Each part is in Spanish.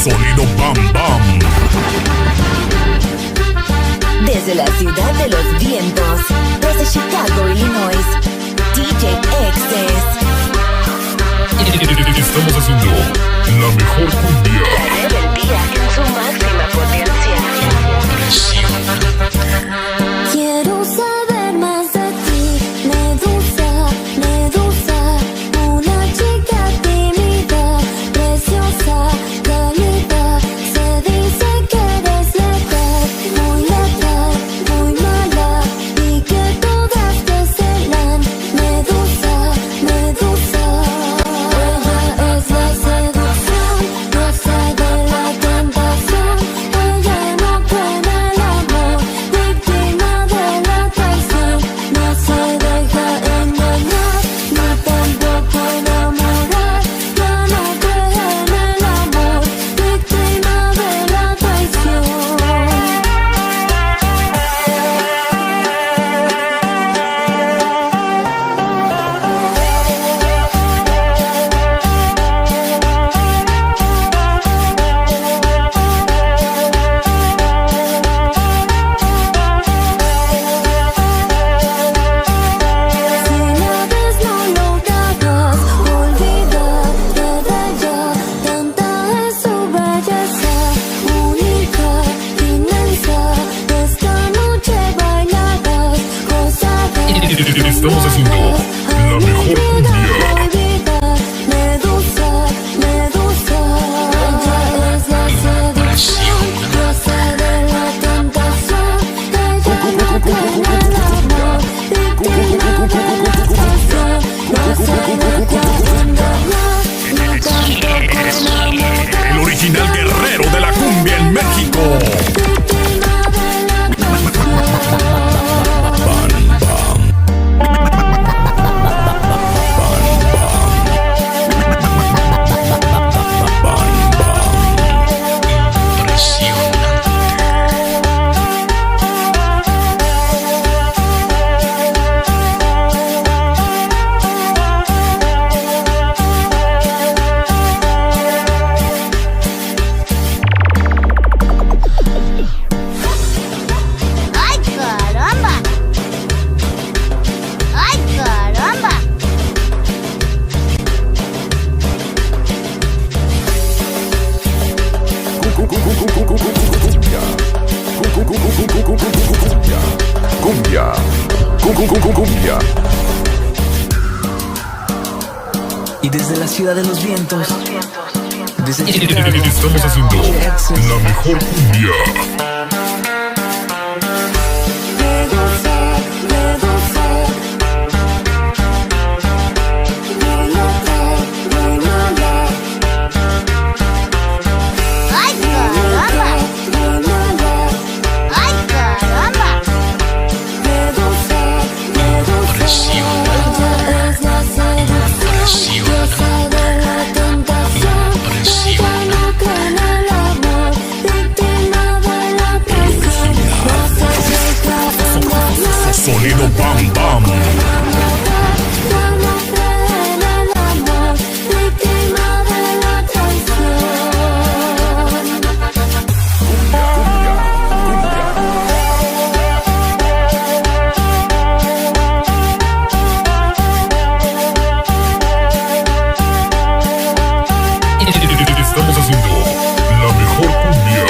Sonido BAMBAM. Desde la ciudad de los vientos, desde Chicago, Illinois, DJ Excess. Estamos haciendo la mejor cumbia. La rebeldía en su máxima potencia. Quiero saber más de ti, medusa, medusa, una chica tímida, preciosa, cálida. Se dice que eres letal, muy mala, y que todas te celan. Medusa, medusa, ella es la seducción, goza de la tentación. Ella no cree en el amor, víctima de la traición. No se deja engañar, ni tampoco enamorar. Ya no cree en el amor, víctima de la traición. Si la ves no lograrás olvidar de ella, tanta es su belleza, única, inmensa. Esta noche bailarás, gozarás. Estamos haciendo la mejor cumbia. Medusa, medusa, ella es la seducción, goza de la tentación. Ella no cree en el amor, víctima de la traición. No se deja engañar, ni tampoco enamorar. El original guerrero de la cumbia en México. Víctima de la traición. ¡Ay, caramba! ¡Ay, caramba! Cumbia. Cumbia. Y desde la ciudad de los vientos, desde Chicago, Estamos haciendo la mejor cumbia. Medusa, medusa, muy mala, ¡Ay, caramba! muy mala. ¡Ay, caramba! Medusa, medusa, ella es la seducción, goza de la tentación. Ella no cree en el amor, víctima de la traición. No se deja engañar, Sonido BAMBAM. ya no cree en el amor, víctima de la traición. Estamos haciendo la mejor cumbia.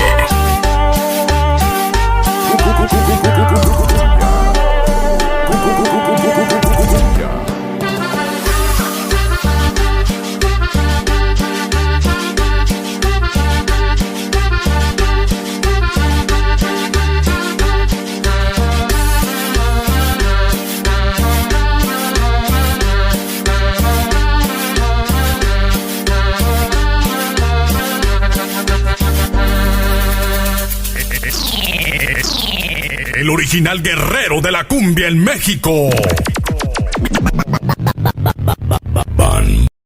El original guerrero de la cumbia en México.